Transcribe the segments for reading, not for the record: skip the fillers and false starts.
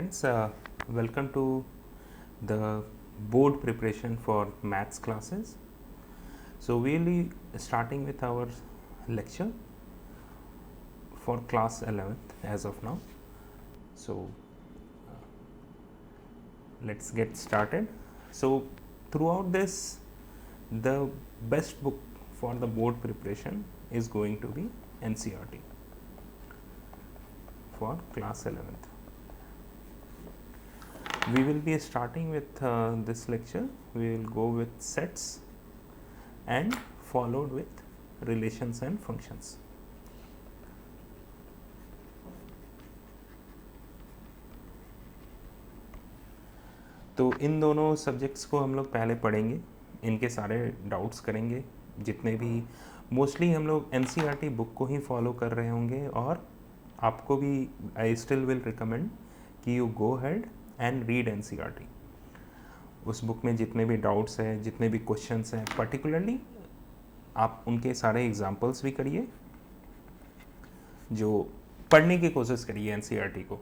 Friends, welcome to the board preparation for maths classes. So we'll be starting with our lecture for class 11th as of now. So let's get started. So throughout this, the best book for the board preparation is going to be NCERT for class 11th. We will be starting with this lecture. We will go with sets and followed with relations and functions. तो इन दोनों subjects को हम लोग पहले पढ़ेंगे, इनके सारे doubts करेंगे, जितने भी मोस्टली हम लोग NCERT बुक को ही फॉलो कर रहे होंगे और आपको भी आई स्टिल विल रिकमेंड कि you go head and read NCERT. उस बुक में जितने भी डाउट्स हैं, जितने भी क्वेश्चंस हैं, पर्टिकुलरली आप उनके सारे एग्जांपल्स भी करिए, जो पढ़ने की कोशिश करिए NCERT को,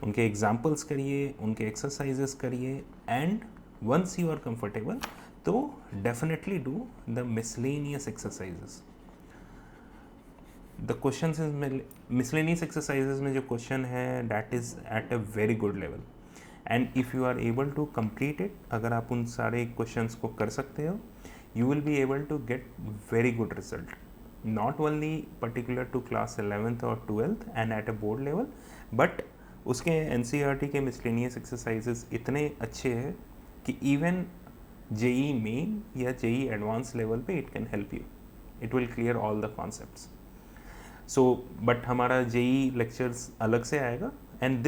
उनके एग्जांपल्स करिए, उनके एक्सरसाइजेस करिए, and once you are comfortable तो definitely do the miscellaneous exercises. The question is miscellaneous exercises में जो क्वेश्चन है that is at a very good level, and if you are able to complete it, अगर आप उन सारे questions को कर सकते हो, you will be able to get very good result, not only particular to class 11th और 12th and at a board level, but उसके NCERT के मिसलेनियस एक्सरसाइजेस इतने अच्छे हैं कि इवन JEE मेन या JEE एडवांस लेवल पे it can help you, it will clear all the concepts. So but हमारा JEE लेक्चर्स अलग से आएगा, and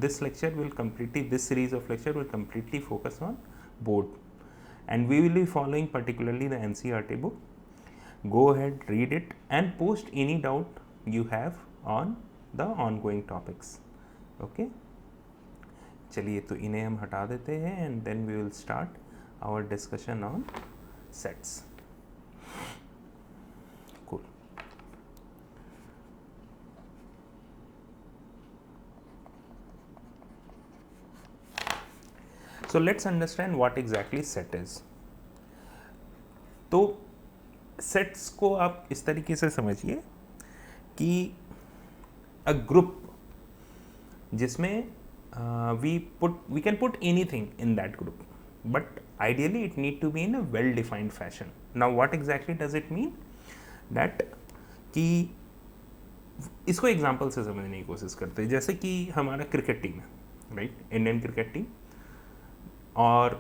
this lecture will completely, this series of lecture will completely focus on board, and we will be following particularly the NCERT book. Go ahead, read it and post any doubt you have on the ongoing topics. Okay, चलिए तो इन्हें हम हटा देते हैं and then we will start our discussion on sets. Cool. So let's understand what exactly set is. तो sets को आप इस तरीके से समझिए कि अ ग्रुप जिसमें we can put anything in that group, but ideally it need to be in a well defined fashion. Now what exactly does it mean? That कि इसको एग्जांपल से समझने की कोशिश करते हैं. जैसे कि हमारा क्रिकेट टीम है, राइट, इंडियन क्रिकेट टीम, और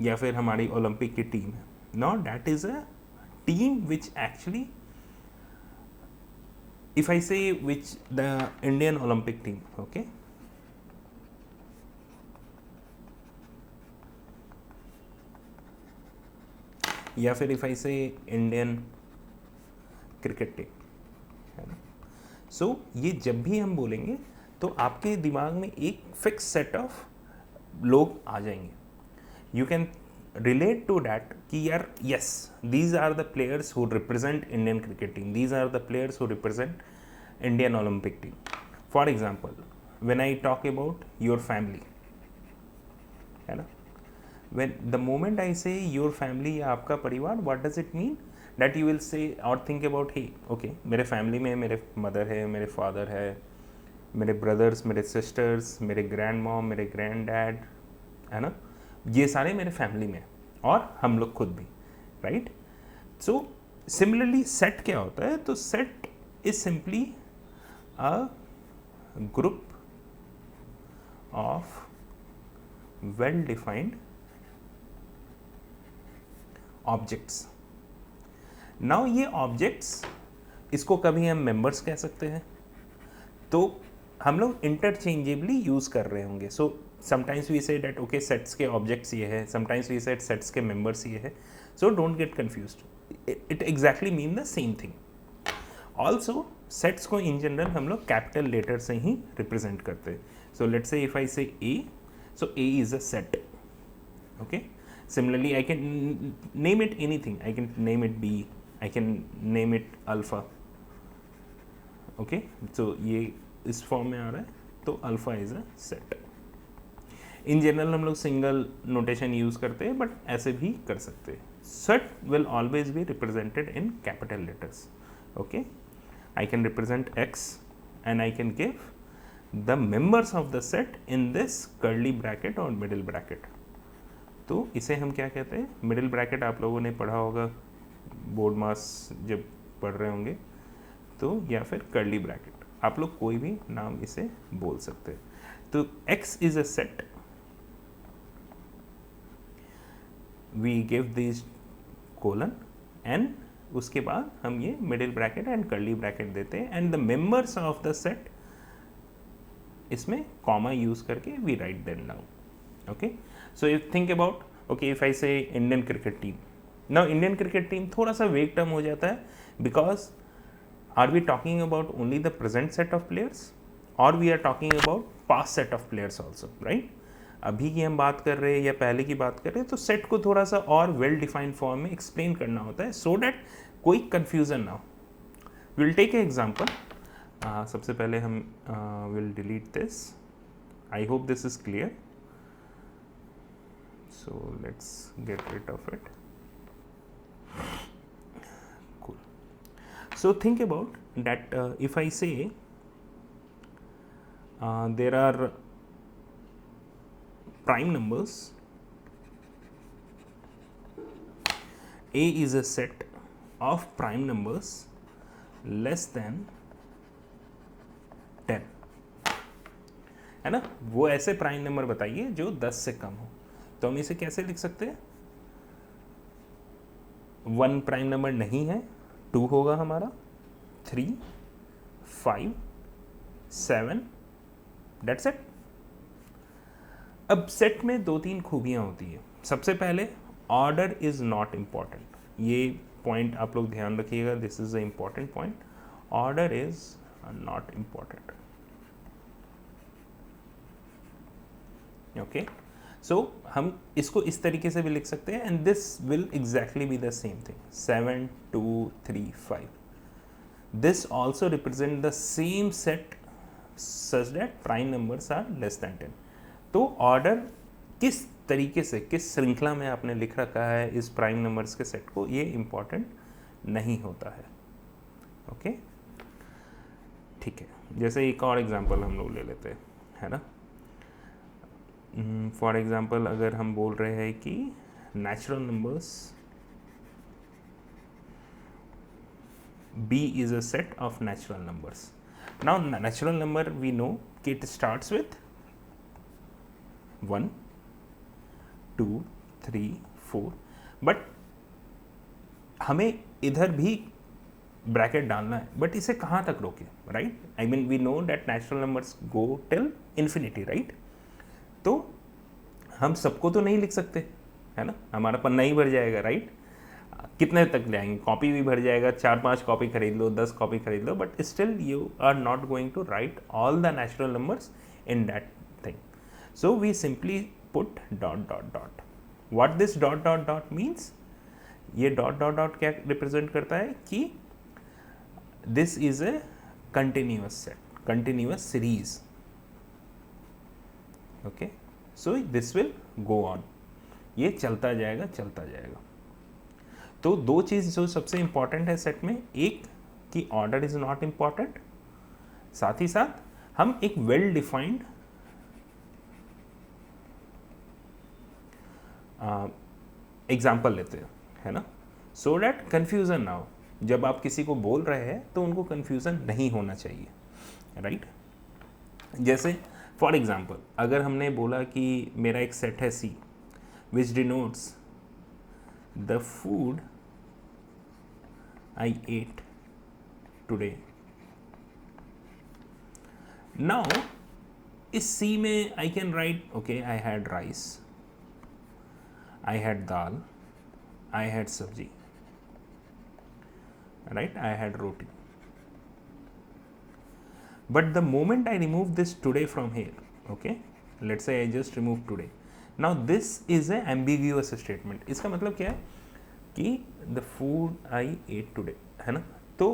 या फिर हमारी ओलंपिक की टीम है. Now that is a team which actually, if I say which the Indian Olympic team, okay, या फिर if I say Indian cricket team, है ना. सो ये जब भी हम बोलेंगे तो आपके दिमाग में एक फिक्स सेट ऑफ लोग आ जाएंगे. You can relate to that कि यार yes, these are the players who represent Indian cricket team, these are the players who represent Indian Olympic team. For example, when I talk about your family, है ना, when the moment I say your family या आपका परिवार, what does it mean? That you will say or think about, hey, okay, मेरे family में मेरे mother है, मेरे फादर है, मेरे ब्रदर्स, मेरे सिस्टर्स, मेरे ग्रैंड मॉम, मेरे ग्रैंड डैड, है ना, ये सारे मेरे फैमिली में, और हम लोग खुद भी, राइट. सो सिमिलरली सेट क्या होता है? तो set is simply a group of well defined objects. Now ये ऑब्जेक्ट्स, इसको कभी हम मेंबर्स कह सकते हैं, तो हम लोग इंटरचेंजेबली यूज़ कर रहे होंगे. सो sometimes we say that okay, sets के objects ये है, sometimes we said sets के members ये है. So don't get confused, it exactly mean the same thing. Also sets को in general हम लोग capital letter से ही represent करते हैं. So let's say if I say A, so A is a set. Okay, similarly I can name it anything, I can name it B, I can name it alpha. Okay, so ये इस form में आ रहा है तो alpha is a set. In general हम लोग single notation use करते हैं, बट ऐसे भी कर सकते हैं। Set will always be represented in capital letters. Okay, I can represent x and I can give the members of the set in this curly bracket और मिडिल ब्रैकेट। तो इसे हम क्या कहते हैं? मिडिल ब्रैकेट आप लोगों ने पढ़ा होगा बोर्ड मास जब पढ़ रहे होंगे, तो या फिर कर्ली ब्रैकेट, आप लोग कोई भी नाम इसे बोल सकते हैं। तो x is a set, we give this colon and उसके बाद हम ये middle bracket and curly bracket देते हैं and the members of the set, इसमें कॉमा यूज करके we write them down. Okay, so if think about, okay, if I say Indian cricket team, now Indian cricket team थोड़ा सा vague term हो जाता है, because are we talking about only the present set of players or we are talking about past set of players also, right? अभी की हम बात कर रहे हैं या पहले की बात कर रहे हैं, तो सेट को थोड़ा सा और वेल डिफाइंड फॉर्म में एक्सप्लेन करना होता है सो डैट कोई कंफ्यूजन ना हो। Will take a example. सबसे पहले हम will delete this. I hope this is clear, so let's get rid of it. So think about that, if I say there are prime numbers, A is a set of prime numbers less than 10, है ना? वो ऐसे prime number बताइए जो 10 से कम हो। तो हम इसे कैसे लिख सकते हैं? 1 प्राइम नंबर नहीं है, 2 होगा हमारा, 3, 5, 7, डेट्स इट। अब सेट में 2-3 खूबियाँ होती है। सबसे पहले ऑर्डर इज नॉट इम्पॉर्टेंट, ये पॉइंट आप लोग ध्यान रखिएगा, this is a important point. Order is not important. Okay, so हम इसको इस तरीके से भी लिख सकते हैं and this will exactly be the same thing, 7, 2, 3, 5। This also represent the same set such that prime numbers are less than 10। तो ऑर्डर किस तरीके से, किस श्रृंखला में आपने लिख रखा है इस प्राइम नंबर्स के सेट को, ये इम्पॉर्टेंट नहीं होता है। ओके, ठीक है। जैसे एक और एग्जांपल हम लोग ले लेते हैं, है ना? फॉर एग्जांपल अगर हम बोल रहे हैं कि natural numbers B is a set of natural numbers. Now natural number we know it starts with 1, 2, 3, 4, but हमें इधर भी ब्रैकेट डालना है, बट इसे कहाँ तक रोके, right? I mean we know that natural numbers go till infinity, right? तो हम सबको तो नहीं लिख सकते, है ना? हमारा पन्ना ही भर जाएगा, राइट? कितने तक जाएंगे? कॉपी भी भर जाएगा, 4-5 कॉपी खरीद लो, 10 कॉपी खरीद लो, but still you are not going to write all the natural numbers in that thing. So we simply put dot dot dot. What this dot dot dot means, ये dot dot dot क्या represent करता है कि this is a continuous set, continuous series. Okay, so this will go on, ये चलता जाएगा, चलता जाएगा। तो 2 चीज़ जो सबसे इंपॉर्टेंट है सेट में, एक कि ऑर्डर इज नॉट इम्पॉर्टेंट, साथ ही साथ हम एक वेल डिफाइंड एग्जाम्पल लेते हैं, है ना? सो डैट कंफ्यूजन ना हो। जब आप किसी को बोल रहे हैं तो उनको कंफ्यूजन नहीं होना चाहिए, राइट? जैसे फॉर एग्जाम्पल अगर हमने बोला कि मेरा एक सेट है C which denotes the food I ate today. Now इस C में I can write, okay, I had rice, I had dal, I had sabji, right? I had roti. But the moment I remove this today from here, okay, let's say I just remove today. Now this is a ambiguous statement. इसका मतलब क्या है कि the food I ate today, है ना? तो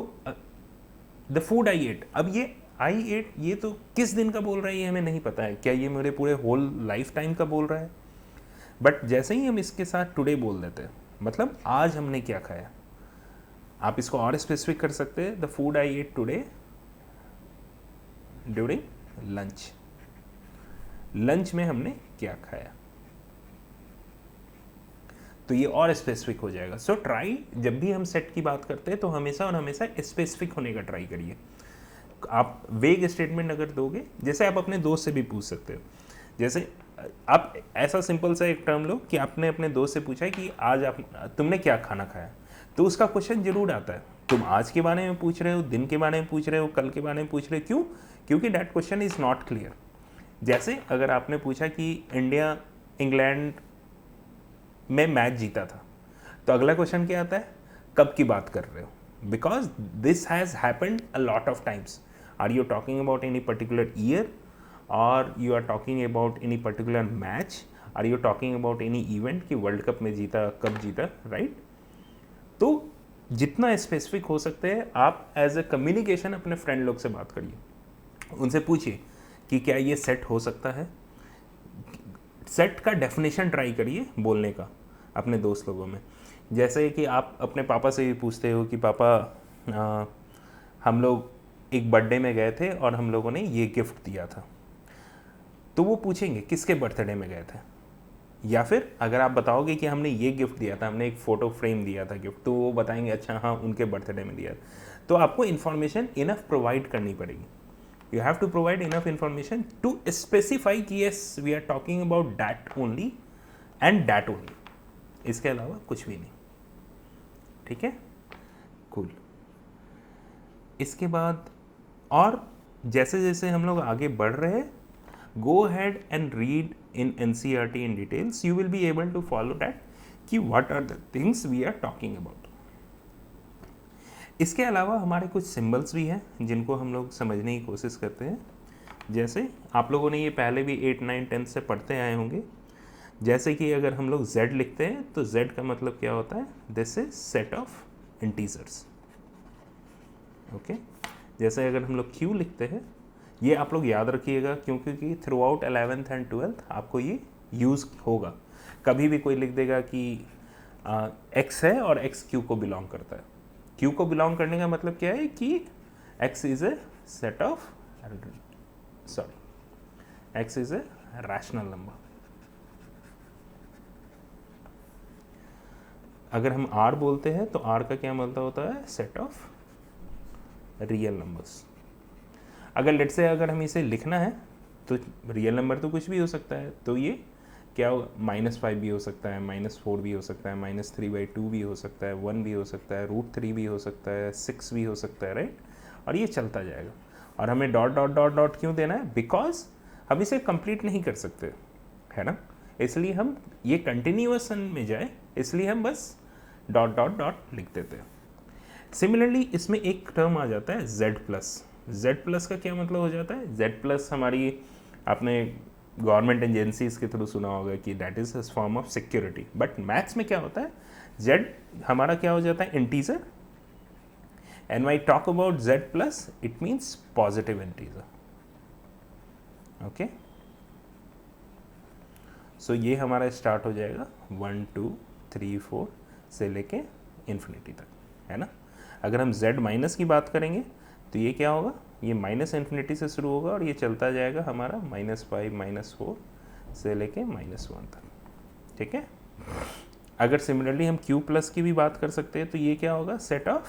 the food I eight, अब ये I8 ये तो किस दिन का बोल रहा है ये हमें नहीं पता है, क्या ये मेरे पूरे होल लाइफ टाइम का बोल रहा है। बट जैसे ही हम इसके साथ टुडे बोल देते हैं, मतलब आज हमने क्या खाया, आप इसको और स्पेसिफिक कर सकते हैं, the food I ate today during lunch, lunch में हमने क्या खाया, तो ये और स्पेसिफिक हो जाएगा। सो ट्राई, जब भी हम सेट की बात करते हैं तो हमेशा और हमेशा स्पेसिफिक होने का ट्राई करिए। आप वेग स्टेटमेंट अगर दोगे, जैसे आप अपने दोस्त से भी पूछ सकते हो, जैसे आप ऐसा सिंपल सा एक टर्म लो कि आपने अपने दोस्त से पूछा है कि आज तुमने क्या खाना खाया, तो उसका क्वेश्चन जरूर आता है। तुम आज के बारे में पूछ रहे हो, दिन के बारे में पूछ रहे हो, कल के बारे में पूछ रहे हो, क्यों? क्योंकि that question is not clear. जैसे अगर आपने पूछा कि इंडिया इंग्लैंड में मैच जीता था, तो अगला क्वेश्चन क्या आता है, कब की बात कर रहे हो, because this has happened a lot of times. Are you talking about any particular year, और you are talking about any particular match, are you talking about any event कि वर्ल्ड कप में जीता, कब जीता, राइट? तो जितना specific हो सकते हैं आप एज ए कम्युनिकेशन अपने फ्रेंड लोग से बात करिए, उनसे पूछिए कि क्या ये सेट हो सकता है। सेट का डेफिनेशन ट्राई करिए बोलने का अपने दोस्त लोगों में। जैसे कि आप अपने पापा से भी पूछते हो कि पापा हम लोग एक बर्थडे में गए थे और हम लोगों ने ये गिफ्ट दिया था, तो वो पूछेंगे किसके बर्थडे में गए थे। या फिर अगर आप बताओगे कि हमने ये गिफ्ट दिया था, हमने एक फ़ोटो फ्रेम दिया था गिफ्ट, तो वो बताएंगे अच्छा हाँ उनके बर्थडे में दिया। तो आपको इन्फॉर्मेशन इनफ प्रोवाइड करनी पड़ेगी। You have to provide enough information to specify कि yes we are talking about that only and that only, इसके अलावा कुछ भी नहीं। ठीक है, कूल। इसके बाद और जैसे जैसे हम लोग आगे बढ़ रहे हैं, go ahead and read in NCERT in details, you will be able to follow that कि what are the things we are talking about। इसके अलावा हमारे कुछ सिंबल्स भी हैं जिनको हम लोग समझने की कोशिश करते हैं। जैसे आप लोगों ने ये पहले भी 8, 9, 10 से पढ़ते आए होंगे। जैसे कि अगर हम लोग Z लिखते हैं तो Z का मतलब क्या होता है, this is set of integers. Okay, जैसे अगर हम लोग Q लिखते हैं, ये आप लोग याद रखिएगा क्योंकि through out 11th and 12th आपको ये यूज़ होगा। कभी भी कोई लिख देगा कि x है और x q को बिलोंग करता है। q को बिलोंग करने का मतलब क्या है कि x is a set of x is a rational number. अगर हम r बोलते हैं तो r का क्या मतलब होता है, सेट ऑफ रियल नंबर्स। अगर लेट से अगर हम इसे लिखना है तो रियल नंबर तो कुछ भी हो सकता है, तो ये क्या होगा, -5 भी हो सकता है, -4 भी हो सकता है, -3/2 भी हो सकता है, 1 भी हो सकता है, √3 भी हो सकता है, 6 भी हो सकता है, राइट? और ये चलता जाएगा। और हमें डॉट डॉट डॉट डॉट क्यों देना है, बिकॉज हम इसे कंप्लीट नहीं कर सकते, है ना? इसलिए हम ये कंटिन्यूसन में जाए, इसलिए हम बस डॉट डॉट डॉट लिख देते हैं। सिमिलरली इसमें एक टर्म आ जाता है Z+। का क्या मतलब हो जाता है, Z+ हमारी, आपने गवर्नमेंट एजेंसीज के थ्रू सुना होगा कि that is a form of security. But maths में क्या होता है, Z हमारा क्या हो जाता है, integer, and when I talk about Z+, it means positive integer. Okay, so ये हमारा स्टार्ट हो जाएगा 1, 2, 3, 4 से लेके इन्फिनिटी तक, है ना? अगर हम Z- की बात करेंगे तो ये क्या होगा, ये -∞ से शुरू होगा और ये चलता जाएगा हमारा -5, -4 से लेके -1 तक। ठीक है, अगर सिमिलरली हम Q+ की भी बात कर सकते हैं तो ये क्या होगा, set of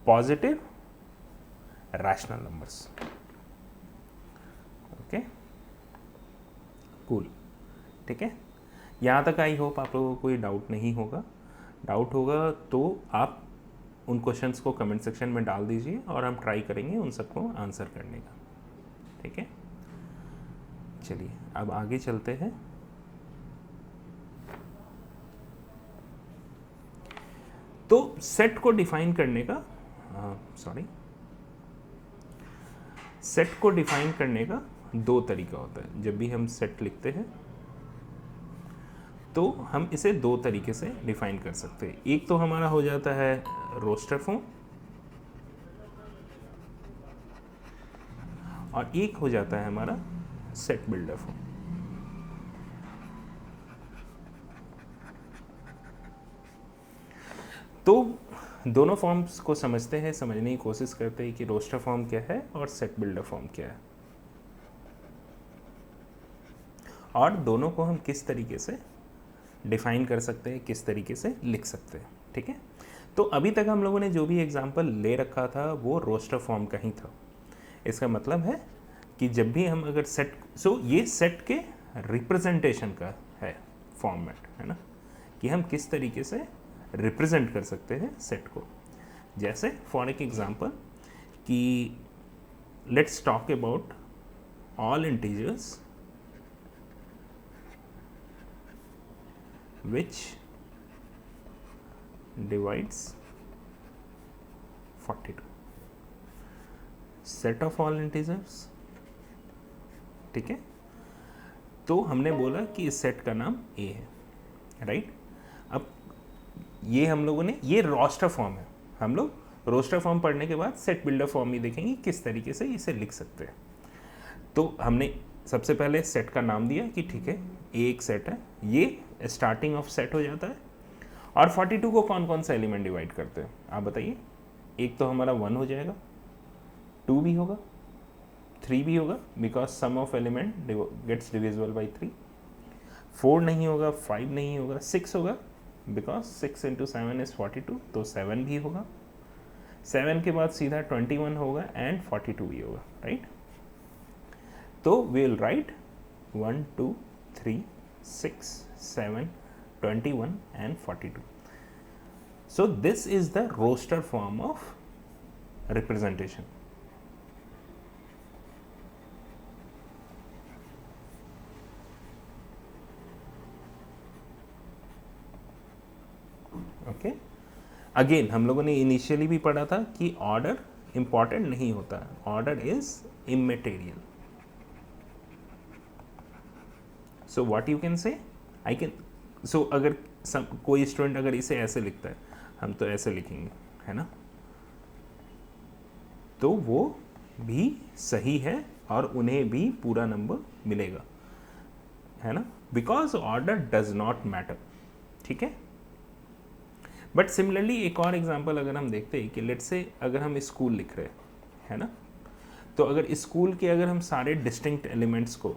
positive rational numbers. Okay, cool. ठीक है, यहाँ तक आई होप आप लोगों को कोई डाउट नहीं होगा। डाउट होगा तो आप उन क्वेश्चंस को कमेंट सेक्शन में डाल दीजिए और हम ट्राई करेंगे उन सबको आंसर करने का। ठीक है, चलिए अब आगे चलते हैं। तो सेट को डिफाइन करने का सेट को डिफाइन करने का 2 तरीका होता है। जब भी हम सेट लिखते हैं तो हम इसे 2 तरीके से डिफाइन कर सकते हैं। एक तो हमारा हो जाता है रोस्टर फॉर्म, और एक हो जाता है हमारा सेट बिल्डर फॉर्म। तो दोनों फॉर्म्स को समझते हैं, समझने की कोशिश करते हैं कि रोस्टर फॉर्म क्या है और सेट बिल्डर फॉर्म क्या है, और दोनों को हम किस तरीके से डिफाइन कर सकते हैं, किस तरीके से लिख सकते हैं। ठीक है, तो अभी तक हम लोगों ने जो भी एग्जांपल ले रखा था वो रोस्टर फॉर्म का ही था। इसका मतलब है कि जब भी हम अगर सेट, ये सेट के रिप्रेजेंटेशन का है फॉर्मेट, है ना, कि हम किस तरीके से रिप्रेजेंट कर सकते हैं सेट को। जैसे फॉर एक एग्जांपल कि let's talk about all integers which divides 42, set of all integers। ठीक है, तो हमने बोला कि इस सेट का नाम A है, राइट। अब ये हम लोगों ने, ये रोस्टर फॉर्म है, हम लोग रोस्टर फॉर्म पढ़ने के बाद सेट बिल्डर फॉर्म ही देखेंगे किस तरीके से इसे लिख सकते हैं। तो हमने सबसे पहले सेट का नाम दिया कि ठीक है ए एक सेट है, ये स्टार्टिंग ऑफ सेट हो जाता है। और 42 को कौन कौन सा एलिमेंट डिवाइड करते हैं आप बताइए। एक तो हमारा 1 हो जाएगा, 2 भी होगा, 3 भी होगा because sum of element gets divisible by 3, 4 नहीं होगा, 5 नहीं होगा, 6 होगा बिकॉज 6 इंटू 7 इज 42, तो 7 भी होगा। 7 के बाद सीधा 21 होगा एंड 42 भी होगा, राइट। तो we will write 1 2 3 6 7 21 and 42. So this is the roster form of representation. Okay. Again हम लोगों ने इनिशियली भी पढ़ा था कि ऑर्डर इंपॉर्टेंट नहीं होता, order is immaterial. So what you can say, I can, सो अगर कोई स्टूडेंट अगर इसे ऐसे लिखता है, हम तो ऐसे लिखेंगे, है ना, तो वो भी सही है और उन्हें भी पूरा नंबर मिलेगा, है ना, because order does not matter. ठीक है, बट सिमिलरली एक और एग्जांपल अगर हम देखते हैं कि लेट्स से अगर हम स्कूल लिख रहे हैं, है ना, तो अगर स्कूल के अगर हम सारे डिस्टिंक्ट एलिमेंट्स को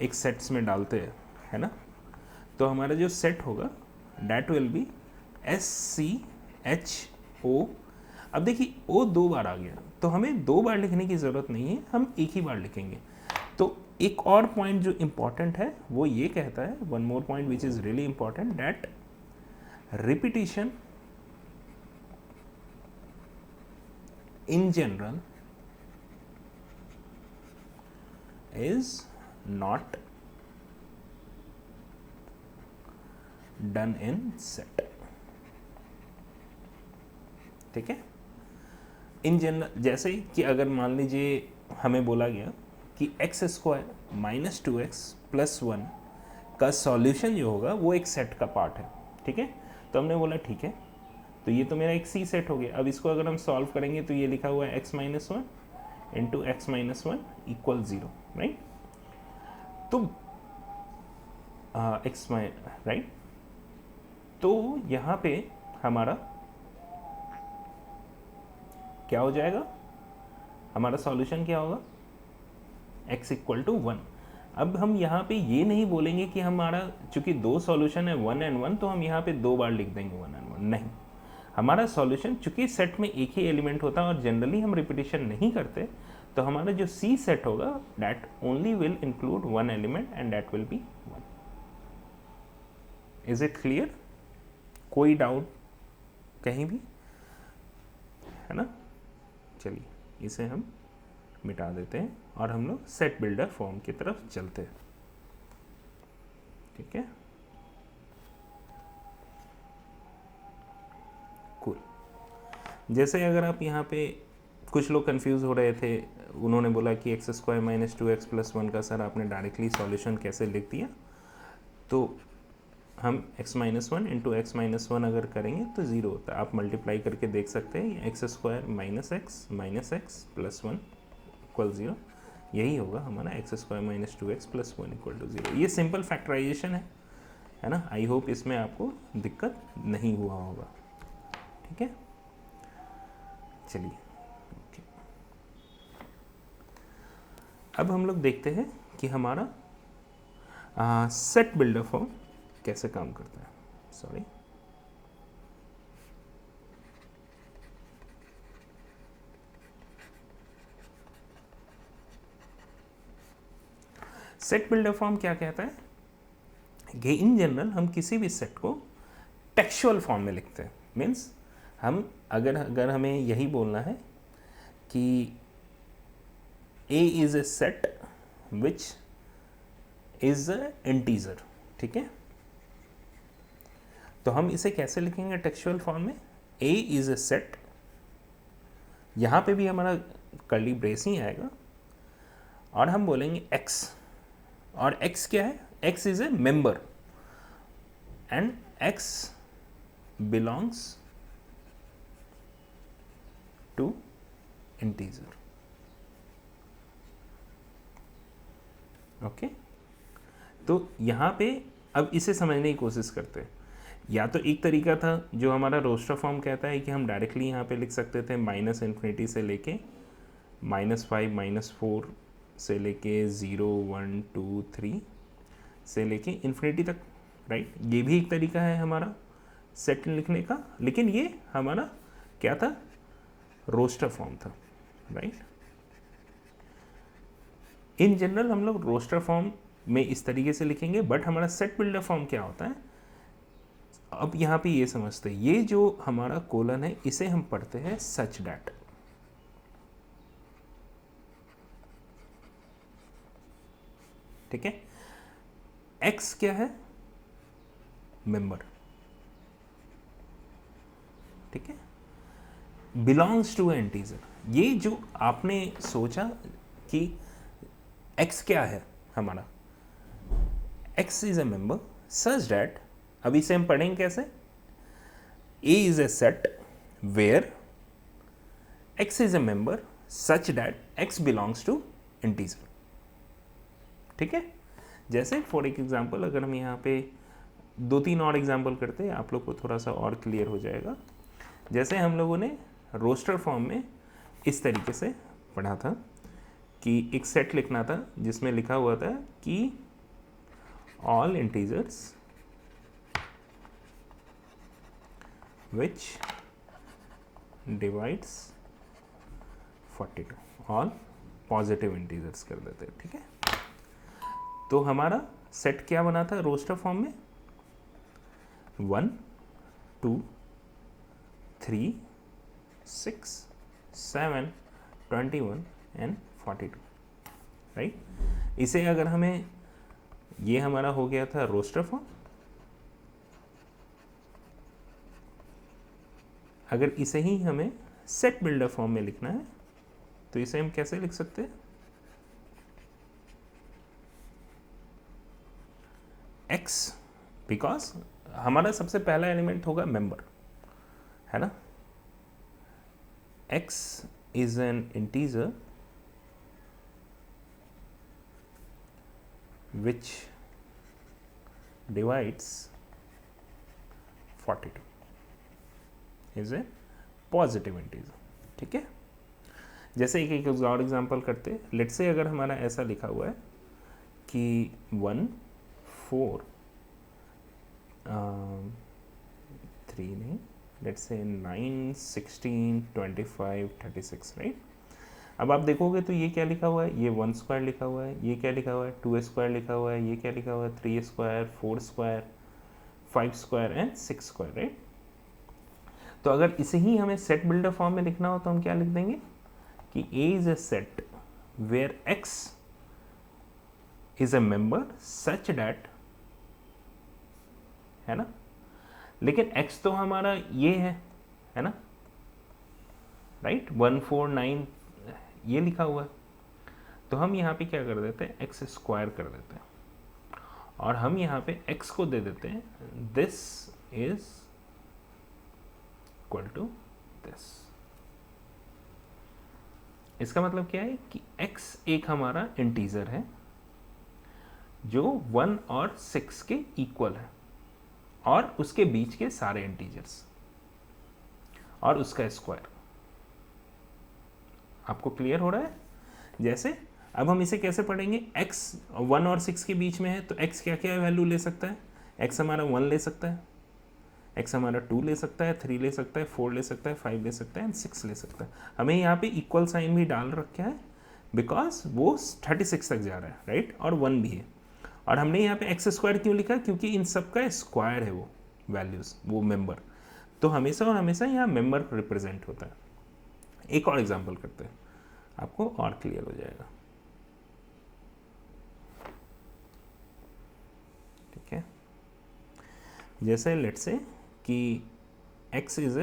एक सेट्स में डालते हैं, है ना, तो हमारा जो सेट होगा डैट विल बी SCHO। अब देखिए O 2 बार आ गया तो हमें 2 बार लिखने की ज़रूरत नहीं है, हम एक ही बार लिखेंगे। तो एक और पॉइंट जो इम्पॉर्टेंट है वो ये कहता है, one more point which is really important, that repetition in general is not done in set। ठीक है, इन जनरल जैसे कि अगर मान लीजिए हमें बोला गया कि x square minus 2x plus 1 का सॉल्यूशन जो होगा वो एक सेट का पार्ट है। ठीक है, तो हमने बोला ठीक है, तो ये तो मेरा एक सी सेट हो गया। अब इसको अगर हम सॉल्व करेंगे तो ये लिखा हुआ है x minus 1 into x minus 1 equal 0, right. तो एक्स राइट, तो यहाँ पे हमारा क्या हो जाएगा, हमारा सॉल्यूशन क्या होगा, x इक्वल टू 1। अब हम यहाँ पे ये नहीं बोलेंगे कि हमारा चूंकि 2 सॉल्यूशन है 1 एंड 1, तो हम यहाँ पे 2 बार लिख देंगे 1 एंड 1, नहीं। हमारा सॉल्यूशन चूंकि सेट में एक ही एलिमेंट होता है और जनरली हम रिपीटिशन नहीं करते, तो हमारा जो सी सेट होगा that only will include 1 element and that will be 1। Is it clear? कोई डाउट कहीं भी, है ना। चलिए इसे हम मिटा देते हैं और हम लोग सेट बिल्डर फॉर्म की तरफ चलते हैं। ठीक है, कूल। जैसे अगर आप यहाँ पे, कुछ लोग कंफ्यूज हो रहे थे, उन्होंने बोला कि x square minus 2x plus 1 का सर आपने डायरेक्टली सॉल्यूशन कैसे लिख दिया, तो हम x minus 1 into x minus 1 अगर करेंगे तो 0 होता है। आप मल्टीप्लाई करके देख सकते हैं, x square minus x plus 1 equal 0, यही होगा हमारा x square minus 2x plus 1 equal to 0। ये सिंपल फैक्टराइजेशन है ना। आई होप इसमें आपको दिक्कत नहीं हुआ होगा, ठीक है। चलिए ओके, अब हम लोग देखते हैं कि हमारा सेट बिल्डर फॉर्म कैसे काम करता है। सॉरी, सेट बिल्डर फॉर्म क्या कहता है कि इन जनरल हम किसी भी सेट को टेक्सचुअल फॉर्म में लिखते हैं। मीन्स हम अगर हमें यही बोलना है कि A is a set which is a integer, ठीक है, तो हम इसे कैसे लिखेंगे टेक्सचुअल फॉर्म में? A इज ए सेट, यहां पे भी हमारा कर्ली ब्रेस ही आएगा और हम बोलेंगे X, और X क्या है? X is a member and X belongs to integer. Okay, तो यहाँ पे अब इसे समझने की कोशिश करते हैं। या तो एक तरीका था जो हमारा रोस्टर फॉर्म कहता है कि हम डायरेक्टली यहाँ पे लिख सकते थे माइनस इन्फिनिटी से लेके -5 -4 से लेके 0 1 2 3 से लेके इन्फिनिटी तक, राइट। ये भी एक तरीका है हमारा सेट लिखने का, लेकिन ये हमारा क्या था? रोस्टर फॉर्म था, राइट। इन जनरल हम लोग रोस्टर फॉर्म में इस तरीके से लिखेंगे, बट हमारा सेट बिल्डर फॉर्म क्या होता है? अब यहाँ पे ये समझते हैं, ये जो हमारा कोलन है इसे हम पढ़ते हैं सच डैट, ठीक है। एक्स क्या है? मेंबर, ठीक है, बिलोंग्स टू ए इंटीजर। ये जो आपने सोचा कि x क्या है हमारा, x is a member such that, अब इसे हम पढ़ेंगे कैसे? A is a set where x is a member such that x belongs to integer, ठीक है। जैसे फॉर एक एग्जाम्पल, अगर हम यहाँ पे 2-3 और एग्जाम्पल करते हैं, आप लोग को थोड़ा सा और क्लियर हो जाएगा। जैसे हम लोगों ने रोस्टर फॉर्म में इस तरीके से पढ़ा था कि एक सेट लिखना था जिसमें लिखा हुआ था कि ऑल इंटीजर्स विच डिवाइड्स 42, ऑल पॉजिटिव इंटीजर्स कर देते हैं, ठीक है। तो हमारा सेट क्या बना था रोस्टर फॉर्म में? 1 2 3 6 7 21 एंड 42, राइट। इसे अगर हमें, ये हमारा हो गया था रोस्टर फॉर्म। अगर इसे ही हमें सेट बिल्डर फॉर्म में लिखना है तो इसे हम कैसे लिख सकते हैं? x, बिकॉज हमारा सबसे पहला एलिमेंट होगा मेंबर, है ना। x is an integer which divides 42 is a positive integer, ठीक है। जैसे एक और एग्जांपल करते हैं। लेट्स से अगर हमारा ऐसा लिखा हुआ है कि 1 4 3 नहीं, लेट्स से 9 16 25 36, राइट। अब आप देखोगे तो ये क्या लिखा हुआ है? ये 1 स्क्वायर लिखा हुआ है, ये क्या लिखा हुआ है? 2 स्क्वायर लिखा हुआ है, ये क्या लिखा हुआ है? 3 square, 4 square, 5 square and 6 square, right. तो अगर इसे ही हमें सेट बिल्डर फॉर्म में लिखना हो तो हम क्या लिख देंगे कि A is a set where X is a member such that, है ना। लेकिन X तो हमारा ये है ना, राइट। 1 4 9 ये लिखा हुआ है, तो हम यहाँ पे क्या कर देते हैं? एक्स स्क्वायर कर देते हैं और हम यहाँ पे x को दे देते हैं this is equal to this, इसका मतलब क्या है कि x एक हमारा इंटीजर है जो 1 और 6 के इक्वल है और उसके बीच के सारे इंटीजर्स और उसका स्क्वायर। आपको क्लियर हो रहा है? जैसे अब हम इसे कैसे पढ़ेंगे, x 1 और 6 के बीच में है तो x क्या क्या वैल्यू ले सकता है, x हमारा 1 ले सकता है, x हमारा 2 ले सकता है, 3 ले सकता है, 4 ले सकता है, 5 ले सकता है एंड 6 ले सकता है। हमें यहाँ पे इक्वल साइन भी डाल रखा है बिकॉज वो 36 तक जा रहा है, राइट, और 1 भी है। और हमने यहाँ पे एक्स स्क्वायर क्यों लिखा, क्योंकि इन सब का स्क्वायर है वो वैल्यूज़, वो मेंबर, तो हमेशा और हमेशा यहाँ मेंबर रिप्रेजेंट होता है। एक और एग्जांपल करते हैं, आपको और क्लियर हो जाएगा। ठीक है, जैसे लेट्स से कि x इज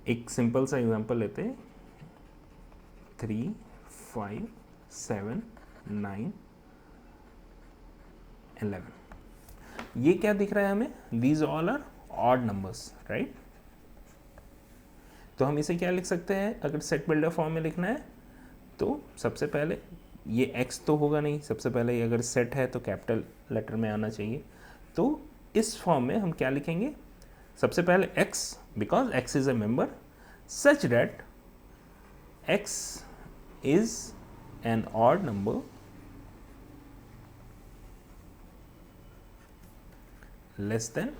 एक सिंपल सा एग्जांपल लेते हैं, 3, 5, 7, 9, 11। ये क्या दिख रहा है हमें, these all are odd numbers, right. तो हम इसे क्या लिख सकते हैं, अगर सेट बिल्डर फॉर्म में लिखना है तो सबसे पहले ये x तो होगा नहीं, सबसे पहले अगर सेट है तो कैपिटल लेटर में आना चाहिए। तो इस फॉर्म में हम क्या लिखेंगे, सबसे पहले x, because x is a member such that x is an odd number less than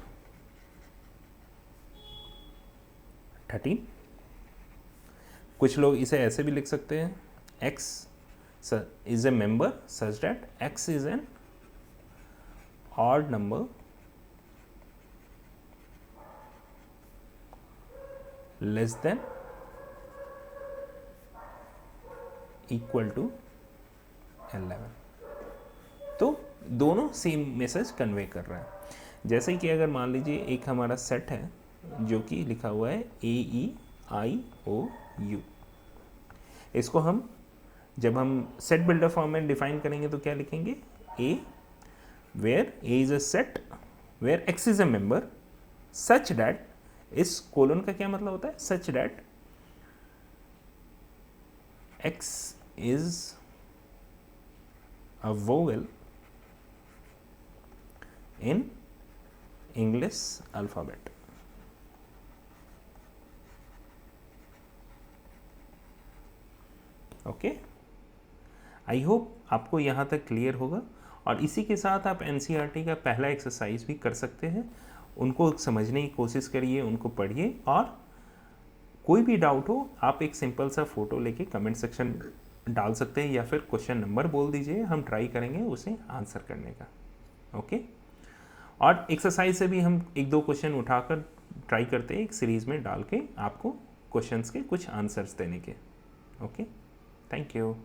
13। कुछ लोग इसे ऐसे भी लिख सकते हैं, x is a member such that x is an odd number less than equal to 11। तो दोनों सेम मैसेज कन्वे कर रहा है। जैसे कि अगर मान लीजिए एक हमारा सेट है जो कि लिखा हुआ है AEIOU, इसको हम जब हम सेट बिल्डर फॉर्म में डिफाइन करेंगे तो क्या लिखेंगे, A where A is a set where X is a member such that, इस कोलन का क्या मतलब होता है, such that X is a vowel in English alphabet. Okay, I hope आपको यहाँ तक क्लियर होगा। और इसी के साथ आप एनसीईआरटी का पहला एक्सरसाइज भी कर सकते हैं, उनको समझने की कोशिश करिए, उनको पढ़िए, और कोई भी डाउट हो आप एक सिंपल सा फ़ोटो लेके कमेंट सेक्शन डाल सकते हैं या फिर क्वेश्चन नंबर बोल दीजिए, हम ट्राई करेंगे उसे आंसर करने का। ओके, और एक्सरसाइज से भी हम 1-2 क्वेश्चन उठाकर ट्राई करते हैं एक सीरीज़ में डाल के आपको क्वेश्चंस के कुछ आंसर्स देने के। Okay, thank you.